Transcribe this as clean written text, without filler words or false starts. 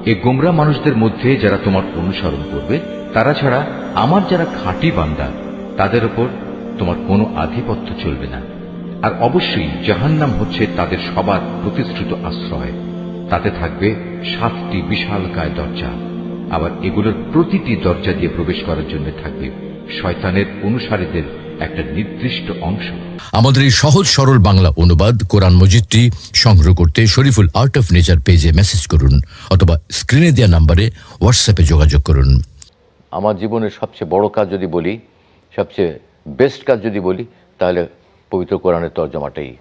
এই গোমরা মানুষদের মধ্যে যারা তোমার অনুসরণ করবে তারা ছাড়া আমার যারা খাঁটি বান্দা তাদের উপর তোমার কোনো আধিপত্য চলবে না। আর অবশ্যই জাহান্নাম হচ্ছে তাদের সবার প্রতিশ্রুত আশ্রয়। তাতে থাকবে 7টি বিশালকায় দরজা। আবার এগুলোর প্রতিটি দরজা দিয়ে প্রবেশ করার জন্য থাকবে শয়তানের অনুসারীদের একটা নির্দিষ্ট অংশ। আমাদের এই সহজ সরল বাংলা অনুবাদ কোরআন মজিদটি সংগ্রহ করতে শরীফুল আর্ট অফ নেচার পেজে মেসেজ করুন অথবা স্ক্রিনে দেওয়া নাম্বারে হোয়াটসঅ্যাপে যোগাযোগ করুন। আমার জীবনের সবচেয়ে বড় কাজ যদি বলি, সবচেয়ে বেস্ট কাজ যদি বলি, তাহলে পবিত্র কোরআনের তর্জমাটাই।